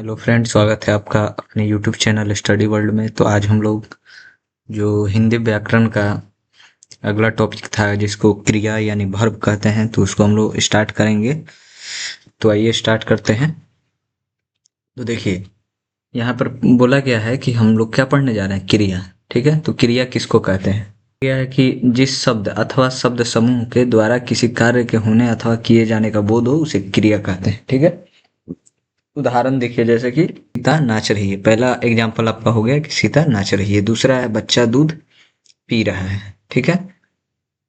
Hello friend, स्वागत है आपका अपने यूट्यूब चैनल स्टडी वर्ल्ड में। तो आज हम लोग जो हिंदी व्याकरण का अगला टॉपिक था जिसको क्रिया यानी वर्ब कहते हैं, तो उसको हम लोग स्टार्ट करेंगे। तो आइए स्टार्ट करते हैं। तो देखिए, यहाँ पर बोला गया है कि हम लोग क्या पढ़ने जा रहे हैं, क्रिया। ठीक है, तो क्रिया किसको कहते हैं? क्रिया है कि जिस शब्द अथवा शब्द समूह के द्वारा किसी कार्य के होने अथवा किए जाने का बोध हो उसे क्रिया कहते हैं। ठीक है, उदाहरण देखिए, जैसे कि सीता नाच रही है। पहला एग्जाम्पल आपका हो गया कि सीता नाच रही है। दूसरा है बच्चा दूध पी रहा है। ठीक है,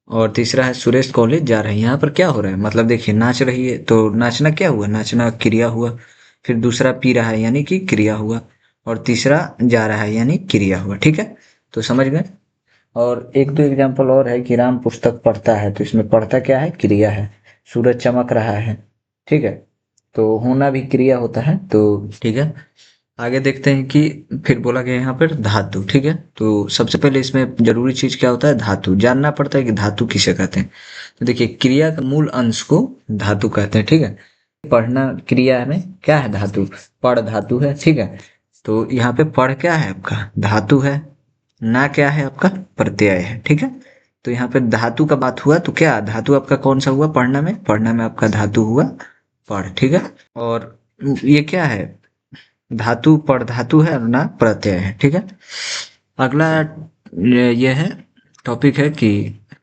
और तीसरा है सुरेश कॉलेज जा रहे हैं। यहाँ पर क्या हो रहा है, मतलब देखिए, नाच रही है तो नाचना क्या हुआ, नाचना क्रिया हुआ। फिर दूसरा पी रहा है यानी कि क्रिया हुआ, और तीसरा जा रहा है यानी क्रिया हुआ। ठीक है, तो समझ गए। और एक दो एग्जाम्पल और है कि राम पुस्तक पढ़ता है, तो इसमें पढ़ता क्या है, क्रिया है। सूरज चमक रहा है। ठीक है, तो होना भी क्रिया होता है। तो ठीक है, आगे देखते हैं कि फिर बोला गया यहाँ पर धातु। ठीक है, तो सबसे पहले इसमें जरूरी चीज क्या होता है, धातु। जानना पड़ता है कि धातु किसे कहते हैं। तो देखिए, क्रिया का मूल अंश को धातु कहते हैं। ठीक है, पढ़ना क्रिया में क्या है, धातु। पढ़ धातु है। ठीक है, तो यहाँ पे पढ़ क्या है आपका, धातु है। ना क्या है आपका, प्रत्यय है। ठीक है, तो यहाँ पे धातु का बात हुआ, तो क्या धातु आपका कौन सा हुआ, पढ़ना में। पढ़ना में आपका धातु हुआ पढ़। ठीक है, और ये क्या है, धातु पढ़ धातु है और ना प्रत्यय है। ठीक है, अगला ये है, टॉपिक है कि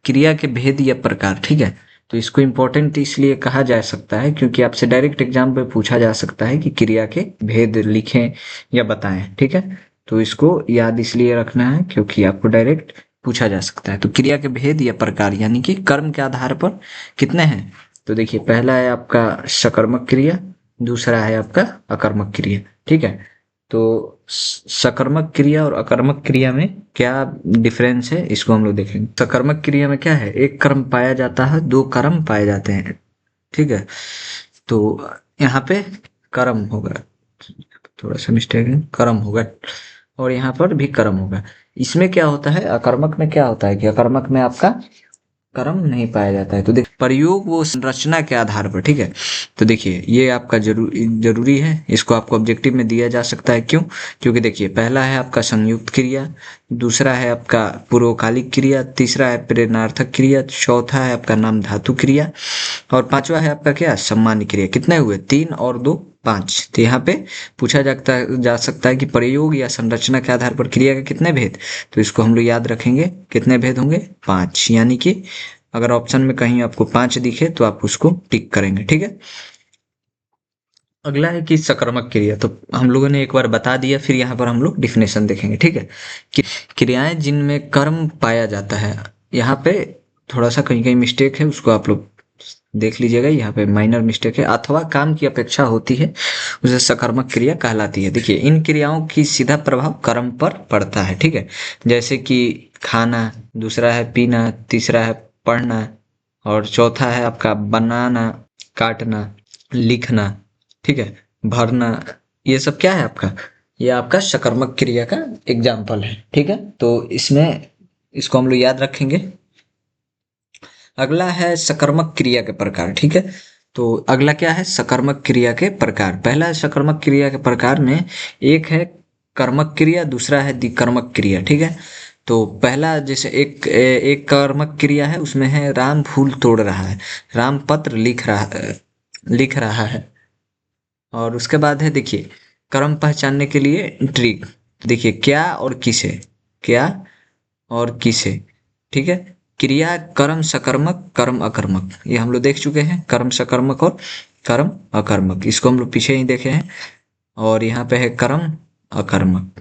क्रिया के भेद या प्रकार। ठीक है, तो इसको इम्पोर्टेंट इसलिए कहा जा सकता है क्योंकि आपसे डायरेक्ट एग्जाम पे पूछा जा सकता है कि क्रिया के भेद लिखें या बताएं। ठीक है, तो इसको याद इसलिए रखना है क्योंकि आपको डायरेक्ट पूछा जा सकता है। तो क्रिया के भेद या प्रकार यानी कि कर्म के आधार पर कितने हैं। तो देखिए, पहला है आपका सकर्मक क्रिया, दूसरा है आपका अकर्मक क्रिया। ठीक है, तो सकर्मक क्रिया और अकर्मक क्रिया में क्या डिफरेंस है, इसको हम लोग देखेंगे। सकर्मक क्रिया में क्या है, एक कर्म पाया जाता है, दो कर्म पाए जाते हैं। ठीक है, तो यहाँ पे कर्म होगा, थोड़ा सा मिस्टेक है, कर्म होगा, और यहाँ पर भी कर्म होगा। इसमें क्या होता है, अकर्मक में क्या होता है कि अकर्मक में आपका कर्म नहीं पाया जाता है। तो देखिए, प्रयोग वो संरचना के आधार पर। ठीक है, तो देखिए, ये आपका जरूरी है, इसको आपको ऑब्जेक्टिव में दिया जा सकता है। क्यों, क्योंकि देखिए, पहला है आपका संयुक्त क्रिया, दूसरा है आपका पूर्वकालिक क्रिया, तीसरा है प्रेरणार्थक क्रिया, चौथा है आपका नाम धातु क्रिया, और पांचवा है आपका क्या, सम्मान्य क्रिया। कितने हुए, तीन और दो, पांच। तो यहाँ पे पूछा जा सकता है कि प्रयोग या संरचना के आधार पर क्रिया के कितने भेद। तो इसको हम लोग याद रखेंगे, कितने भेद होंगे, पांच। यानी कि अगर ऑप्शन में कहीं आपको पांच दिखे तो आप उसको टिक करेंगे। ठीक है, अगला है कि सकर्मक क्रिया। तो हम लोगों ने एक बार बता दिया, फिर यहाँ पर हम लोग डिफिनेशन देखेंगे। ठीक है, कि क्रियाएं जिनमें कर्म पाया जाता है, यहाँ पे थोड़ा सा कहीं कहीं मिस्टेक है, उसको आप लोग देख लीजिएगा। यहाँ पे माइनर मिस्टेक है, अथवा काम की अपेक्षा होती है, उसे सकर्मक क्रिया कहलाती है। देखिए, इन क्रियाओं की सीधा प्रभाव कर्म पर पड़ता है। ठीक है, जैसे कि खाना, दूसरा है पीना, तीसरा है पढ़ना, और चौथा है आपका बनाना, काटना, लिखना। ठीक है, भरना। ये सब क्या है आपका, ये आपका सकर्मक क्रिया का एग्जाम्पल है। ठीक है, तो इसमें इसको हम लोग याद रखेंगे। अगला है सकर्मक क्रिया के प्रकार। ठीक है, तो अगला क्या है, सकर्मक क्रिया के प्रकार। पहला है सकर्मक क्रिया के प्रकार में, एक है कर्मक क्रिया, दूसरा है दिकर्मक क्रिया। ठीक है, तो पहला जैसे एक कर्मक क्रिया है, उसमें है राम फूल तोड़ रहा है, राम पत्र लिख रहा है। और उसके बाद है, देखिए, कर्म पहचानने के लिए ट्रिक। देखिए, क्या और किसे, क्या और किसे। ठीक है, क्रिया कर्म सकर्मक, कर्म अकर्मक, ये हम लोग देख चुके हैं, कर्म सकर्मक और कर्म अकर्मक, इसको हम लोग पीछे ही देखे हैं। और यहाँ पे है कर्म अकर्मक।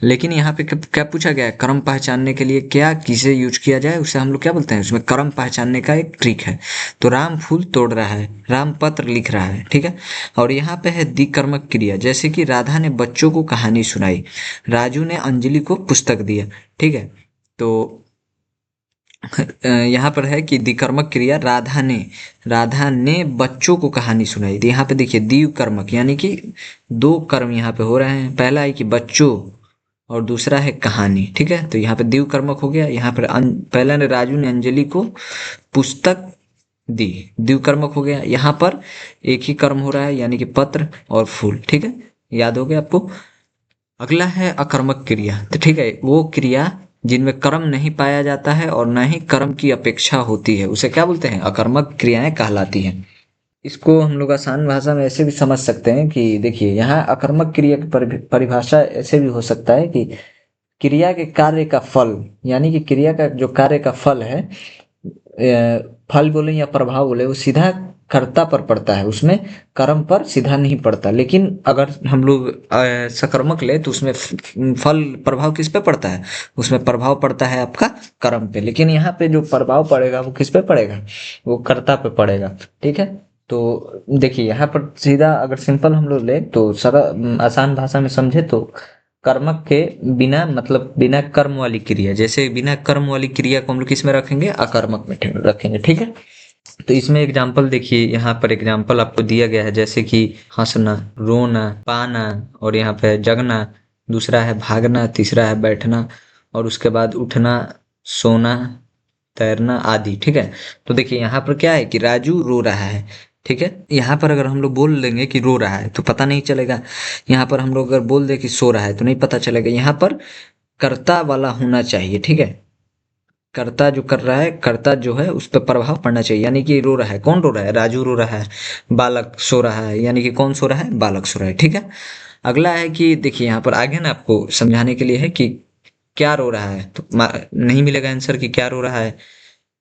लेकिन यहाँ पे क्या पूछा गया है, कर्म पहचानने के लिए क्या किसे यूज किया जाए, उसे हम लोग क्या बोलते हैं, उसमें कर्म पहचानने का एक ट्रिक है। तो राम फूल तोड़ रहा है, राम पत्र लिख रहा है। ठीक है, और यहाँ पे है दिकर्मक क्रिया, जैसे कि राधा ने बच्चों को कहानी सुनाई, राजू ने अंजलि को पुस्तक दिया। ठीक है, तो यहाँ पर है कि दिकर्मक क्रिया, राधा ने बच्चों को कहानी सुनाई। तो यहाँ पे देखिए, दीव कर्मक, यानी कि दो कर्म यहाँ पे हो रहे हैं। पहला है कि बच्चों, और दूसरा है कहानी। ठीक है, तो यहाँ पे दीव कर्मक हो गया। यहाँ पर पहला ने राजू ने अंजलि को पुस्तक दी, द्विकर्मक हो गया। यहाँ पर एक ही कर्म हो रहा है यानी कि पत्र और फूल। ठीक है, याद हो गया आपको। अगला है अकर्मक क्रिया। तो ठीक है, वो क्रिया जिनमें कर्म नहीं पाया जाता है और न ही कर्म की अपेक्षा होती है, उसे क्या बोलते हैं? अकर्मक क्रियाएं कहलाती हैं। इसको हम लोग आसान भाषा में ऐसे भी समझ सकते हैं कि देखिए, यहाँ अकर्मक क्रिया की परिभाषा ऐसे भी हो सकता है कि क्रिया के कार्य का फल, यानी कि क्रिया का जो कार्य का फल है, फल बोले या प्रभाव बोले, वो सीधा कर्ता पर पड़ता है, उसमें कर्म पर सीधा नहीं पड़ता। लेकिन अगर हम लोग सकर्मक ले तो उसमें फल प्रभाव किस पे पड़ता है? उसमें प्रभाव पड़ता है आपका कर्म पे। लेकिन यहाँ पे जो प्रभाव पड़ेगा वो किस पे पड़ेगा? वो कर्ता पे पड़ेगा। ठीक है, तो देखिए यहाँ पर सीधा अगर सिंपल हम लोग ले तो सरल आसान भाषा में समझे तो कर्मक के बिना, मतलब बिना कर्म वाली क्रिया, जैसे बिना कर्म वाली क्रिया को हम लोग किस में रखेंगे? अकर्मक में रखेंगे। ठीक है, तो इसमें एग्जाम्पल देखिए, यहाँ पर एग्जाम्पल आपको दिया गया है, जैसे कि हंसना, रोना, पाना, और यहाँ पे जगना, दूसरा है भागना, तीसरा है बैठना, और उसके बाद उठना, सोना, तैरना आदि। ठीक है, तो देखिए यहाँ पर क्या है कि राजू रो रहा है। ठीक है, यहाँ पर अगर हम लोग बोल देंगे कि रो रहा है तो पता नहीं चलेगा। यहाँ पर हम लोग अगर बोल दे कि सो रहा है तो नहीं पता चलेगा। यहाँ पर कर्ता वाला होना चाहिए। ठीक है, कर्ता जो कर रहा है, कर्ता जो है उस पर प्रभाव पड़ना चाहिए। यानी कि रो रहा है, कौन रो रहा है? राजू रो रहा है। बालक सो रहा है, यानी कि कौन सो रहा है? बालक सो रहा है। ठीक है, अगला है कि देखिए यहाँ पर आगे ना आपको समझाने के लिए है कि क्या रो रहा है, तो नहीं मिलेगा आंसर कि क्या रो रहा है,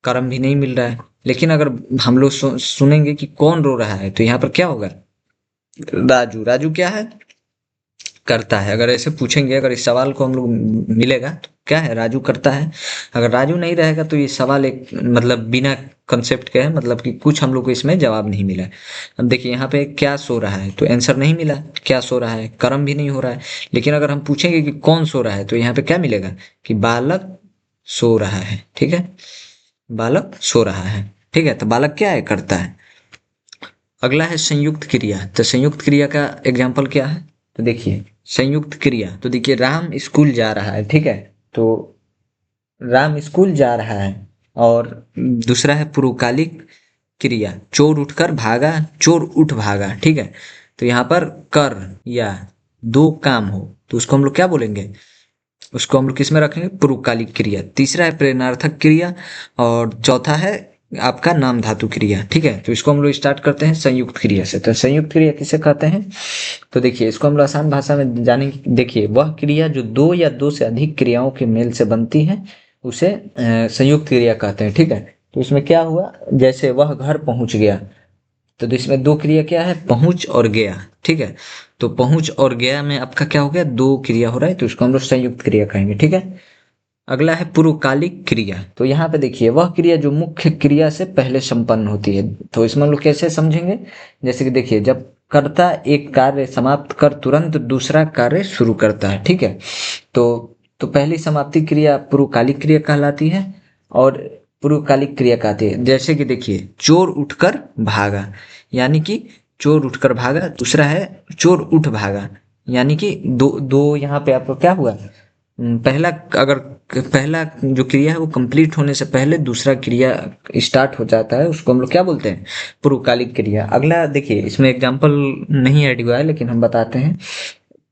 कर्म भी नहीं मिल रहा है। लेकिन अगर हम लोग सुनेंगे कि कौन रो रहा है तो यहाँ पर क्या होगा? राजू। राजू क्या है? करता है। अगर ऐसे पूछेंगे, अगर इस सवाल को हम लोग मिलेगा तो क्या है? राजू करता है। अगर राजू नहीं रहेगा तो ये सवाल एक मतलब बिना कंसेप्ट के है, मतलब कि कुछ हम लोग को इसमें जवाब नहीं मिला है। अब देखिए यहाँ पे क्या सो रहा है, तो आंसर नहीं मिला। क्या सो रहा है? कर्म भी नहीं हो रहा है। लेकिन अगर हम पूछेंगे कि कौन सो रहा है तो यहाँ पे क्या मिलेगा? कि बालक सो रहा है। ठीक है, बालक सो रहा है। ठीक है, तो बालक क्या है? करता है। अगला है संयुक्त क्रिया। तो संयुक्त क्रिया का एग्जाम्पल क्या है? तो देखिए संयुक्त क्रिया, तो देखिए राम स्कूल जा रहा है। ठीक है, तो राम स्कूल जा रहा है। और दूसरा है पूर्वकालिक क्रिया, चोर उठकर भागा, चोर उठ भागा। ठीक है, तो यहाँ पर कर या दो काम हो तो उसको हम लोग क्या बोलेंगे? उसको हम लोग किस में रखेंगे? पूर्वकालिक क्रिया। तीसरा है प्रेरणार्थक क्रिया, और चौथा है आपका नाम धातु क्रिया। ठीक है, तो इसको हम लोग स्टार्ट करते हैं संयुक्त क्रिया से। तो संयुक्त क्रिया किसे कहते हैं? तो देखिए इसको हम लोग आसान भाषा में जानेंगे। देखिए वह क्रिया जो दो या दो से अधिक क्रियाओं के मेल से बनती है उसे संयुक्त क्रिया कहते हैं। ठीक है, तो इसमें क्या हुआ? जैसे वह घर पहुंच गया, तो इसमें दो क्रिया क्या है? पहुंच और गया। ठीक है, तो पहुंच और गया में आपका क्या हो गया? दो क्रिया हो रहा है, तो इसको हम लोग संयुक्त क्रिया कहेंगे। ठीक है, अगला है पूर्वकालिक क्रिया। तो यहाँ पे देखिए वह क्रिया जो मुख्य क्रिया से पहले संपन्न होती है। तो इसमें हम लोग कैसे समझेंगे? जैसे कि देखिए जब कर्ता एक कार्य समाप्त कर तुरंत दूसरा कार्य शुरू करता है। ठीक है, तो पहली समाप्ति क्रिया पूर्वकालिक क्रिया कहलाती है और पूर्वकालिक क्रिया कहती है। जैसे कि देखिए चोर उठकर भागा, यानी कि चोर उठकर भागा। दूसरा है चोर उठ भागा, यानी कि दो दो यहाँ पे आपको क्या हुआ? पहला, अगर पहला जो क्रिया है वो कंप्लीट होने से पहले दूसरा क्रिया स्टार्ट हो जाता है, उसको हम लोग क्या बोलते हैं? पूर्वकालिक क्रिया। अगला देखिए इसमें एग्जांपल नहीं ऐड हुआ है लेकिन हम बताते हैं।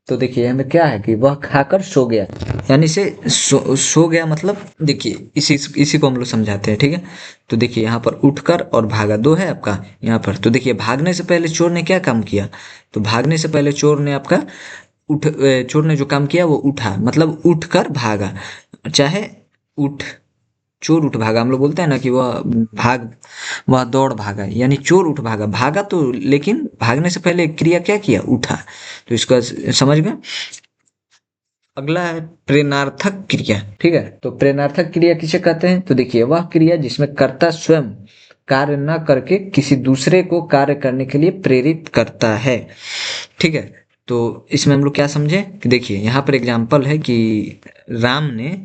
तो देखिए हमें क्या है कि वह खाकर सो गया, यानी से सो गया, मतलब देखिए इसी को हम लोग समझाते हैं। ठीक है, तो देखिए यहाँ पर उठकर और भागा दो है आपका यहाँ पर। तो देखिए भागने से पहले चोर ने क्या काम किया? तो भागने से पहले चोर ने आपका चोर ने जो काम किया वो उठा, मतलब उठ कर भागा। चाहे उठ चोर उठ भागा, हम लोग बोलते हैं ना कि वह दौड़ भागा, यानी चोर उठ भागा। भागा तो, लेकिन भागने से पहले क्रिया क्या किया? उठा। तो इसको समझ गए। अगला है प्रेरणार्थक क्रिया। ठीक है, तो प्रेरणार्थक क्रिया किसे कहते हैं? तो देखिए वह क्रिया जिसमें कर्ता स्वयं कार्य न करके किसी दूसरे को कार्य करने के लिए प्रेरित करता है। ठीक है, तो इसमें हम लोग क्या समझे कि देखिए यहाँ पर एग्जाम्पल है कि राम ने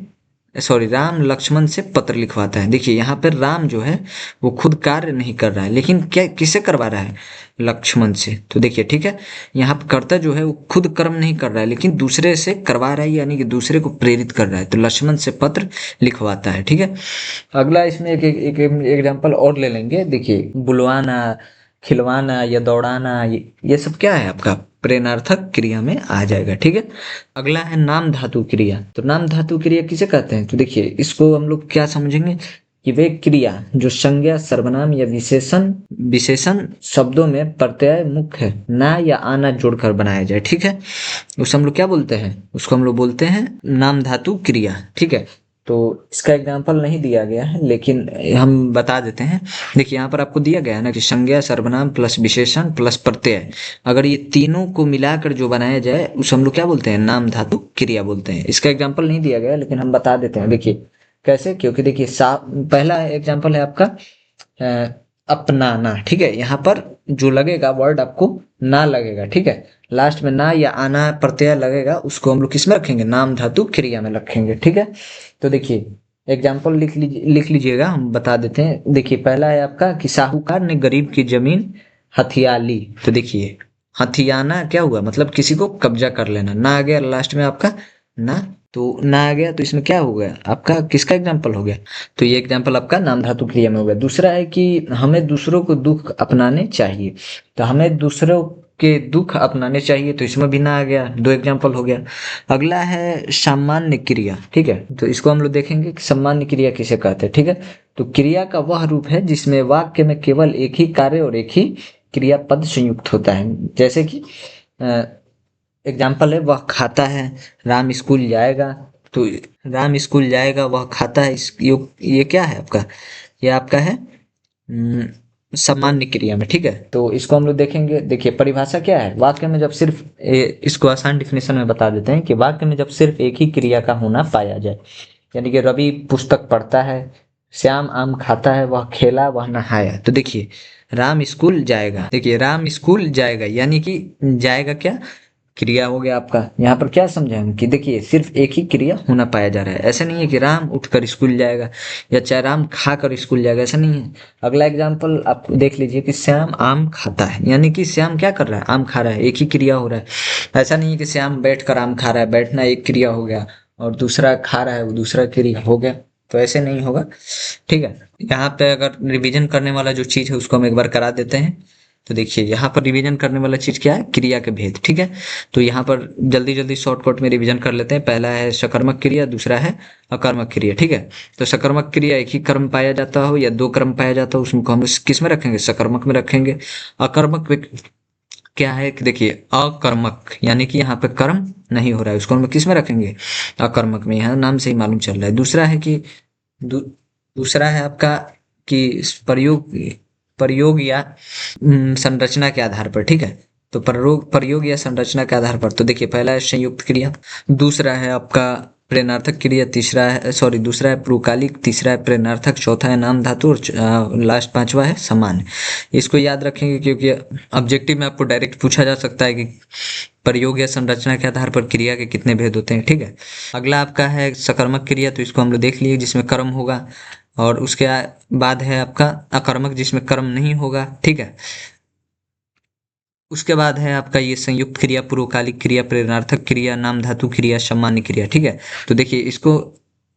सॉरी, राम लक्ष्मण से पत्र लिखवाता है। देखिए यहाँ पर राम जो है वो खुद कार्य नहीं कर रहा है, लेकिन क्या किससे करवा रहा है, लक्ष्मण से। तो देखिए ठीक है, यहाँ पर कर्ता जो है वो खुद कर्म नहीं कर रहा है, लेकिन दूसरे से करवा रहा है, यानी कि दूसरे को प्रेरित कर रहा है। तो लक्ष्मण से पत्र लिखवाता है। ठीक है, अगला इसमें एक एग्जाम्पल और ले लेंगे। देखिए बुलवाना, खिलवाना या दौड़ाना, ये सब क्या है आपका प्रेरणार्थक क्रिया में आ जाएगा। ठीक है, अगला है नाम धातु क्रिया। तो नाम धातु क्रिया किसे कहते हैं, तो देखिए इसको हम लोग क्या समझेंगे कि वे क्रिया जो संज्ञा, सर्वनाम या विशेषण विशेषण शब्दों में प्रत्यय मुख्य ना या आना जोड़कर बनाया जाए। ठीक है, उसको हम लोग क्या बोलते हैं, उसको हम लोग बोलते हैं नाम धातु क्रिया। ठीक है, तो इसका एग्जाम्पल नहीं दिया गया है, लेकिन हम बता देते हैं। देखिए यहाँ पर आपको दिया गया है ना कि संज्ञा, सर्वनाम प्लस विशेषण प्लस प्रत्यय, अगर ये तीनों को मिलाकर जो बनाया जाए उसे हम लोग क्या बोलते हैं, नाम धातु क्रिया बोलते हैं। इसका एग्जाम्पल नहीं दिया गया, लेकिन हम बता देते हैं। देखिए कैसे, क्योंकि देखिए पहला एग्जाम्पल है आपका अपनाना। ठीक है, यहाँ पर जो लगेगा वर्ड आपको ना लगेगा। ठीक है, लास्ट में ना या आना प्रत्यय लगेगा, उसको हम लोग किस में रखेंगे, नाम धातु क्रिया में रखेंगे। ठीक है, तो देखिए एग्जाम्पल लिख लीजिएगा, हम बता देते हैं। देखिए पहला है आपका कि साहूकार ने गरीब की जमीन हथिया ली। तो देखिए हथियाना क्या हुआ, मतलब किसी को कब्जा कर लेना। ना आ गया लास्ट में आपका ना, तो ना आ गया तो इसमें क्या हो गया आपका, किसका एग्जाम्पल हो गया, तो ये एग्जाम्पल आपका नाम धातु क्रिया में हो गया। दूसरा है कि हमें दूसरों को दुख अपनाने चाहिए। तो हमें दूसरों के दुख अपनाने चाहिए, तो इसमें भी ना आ गया, दो एग्जाम्पल हो गया। अगला है सामान्य क्रिया। ठीक है, तो इसको हम लोग देखेंगे कि सामान्य क्रिया किसे कहते हैं। ठीक है, तो क्रिया का वह रूप है जिसमें वाक्य में केवल एक ही कार्य और एक ही क्रियापद संयुक्त होता है। जैसे कि एग्जाम्पल है वह खाता है, राम स्कूल जाएगा। तो राम स्कूल जाएगा, वह खाता है, ये क्या है आपका, ये आपका है सामान्य क्रिया में। ठीक है, तो इसको हम लोग देखेंगे। देखिए परिभाषा क्या है, वाक्य में जब सिर्फ इसको आसान डिफिनेशन में बता देते हैं कि वाक्य में जब सिर्फ एक ही क्रिया का होना पाया जाए, यानी कि रवि पुस्तक पढ़ता है, श्याम आम खाता है, वह खेला, वह नहाया। तो देखिए राम स्कूल जाएगा, देखिए राम स्कूल जाएगा यानी कि जाएगा क्या, क्रिया हो गया आपका। यहाँ पर क्या समझे हम कि देखिए सिर्फ एक ही क्रिया होना पाया जा रहा है। ऐसा नहीं है कि राम उठकर स्कूल जाएगा या चाहे राम खाकर स्कूल जाएगा, ऐसा नहीं है। अगला एग्जाम्पल आप देख लीजिए कि श्याम आम खाता है, यानी कि श्याम क्या कर रहा है, आम खा रहा है, एक ही क्रिया हो रहा है। ऐसा नहीं है कि श्याम बैठकर आम खा रहा है, बैठना एक क्रिया हो गया और दूसरा खा रहा है वो दूसरा क्रिया हो गया, तो ऐसे नहीं होगा। ठीक है, यहाँ पे अगर रिवीजन करने वाला जो चीज है उसको हम एक बार करा देते हैं। तो देखिए यहाँ पर रिवीजन करने वाला चीज क्या है, क्रिया के भेद। ठीक है, तो यहाँ पर जल्दी जल्दी शॉर्टकट में रिवीजन कर लेते हैं। पहला है सकर्मक क्रिया, दूसरा है अकर्मक क्रिया। ठीक है, तो सकर्मक क्रिया एक ही कर्म पाया जाता हो या दो कर्म पाया जाता हो, उसमें हम किस में रखेंगे, सकर्मक में रखेंगे। अकर्मक क्या है कि देखिए अकर्मक यानी कि यहाँ पे कर्म नहीं हो रहा है, उसको हम किस में रखेंगे, अकर्मक में। यहाँ नाम से ही मालूम चल रहा है। दूसरा है कि दूसरा है आपका कि प्रयोग प्रयोग या संरचना के आधार पर। ठीक है, तो प्रयोग या संरचना के आधार पर। तो देखिए पहला है संयुक्त क्रिया, दूसरा है आपका प्रेरणार्थक क्रिया, दूसरा है पूर्वकालिक, तीसरा है प्रेरणार्थक, चौथा है नाम धातु और लास्ट पांचवा है सामान्य। इसको याद रखेंगे क्योंकि ऑब्जेक्टिव में आपको डायरेक्ट पूछा जा सकता है कि प्रयोग या संरचना के आधार पर क्रिया के कितने भेद होते हैं। ठीक है, अगला आपका है सकर्मक क्रिया, तो इसको हम लोग देख लिए जिसमें कर्म होगा, और उसके बाद है आपका अकर्मक जिसमें कर्म नहीं होगा। ठीक है, उसके बाद है आपका ये संयुक्त क्रिया, पूर्वकालिक क्रिया, प्रेरणार्थक क्रिया, नाम धातु क्रिया, सामान्य क्रिया। ठीक है, तो देखिए इसको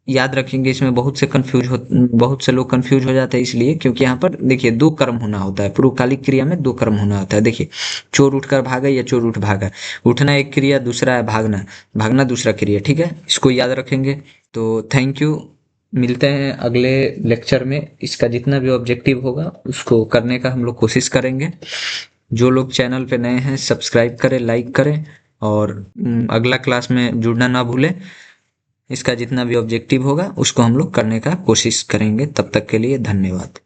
याद रखेंगे। इसमें बहुत से लोग कंफ्यूज हो जाते हैं, इसलिए क्योंकि यहाँ पर देखिए दो कर्म होना होता है, पूर्वकालिक क्रिया में दो कर्म होना होता है। देखिए चोर उठकर भागा या चोर उठ भागा, उठना एक क्रिया, दूसरा है भागना, भागना दूसरा क्रिया। ठीक है, इसको याद रखेंगे। तो थैंक यू, मिलते हैं अगले लेक्चर में। इसका जितना भी ऑब्जेक्टिव होगा उसको करने का हम लोग कोशिश करेंगे। जो लोग चैनल पे नए हैं सब्सक्राइब करें, लाइक करें, और अगला क्लास में जुड़ना ना भूलें। इसका जितना भी ऑब्जेक्टिव होगा उसको हम लोग करने का कोशिश करेंगे। तब तक के लिए धन्यवाद।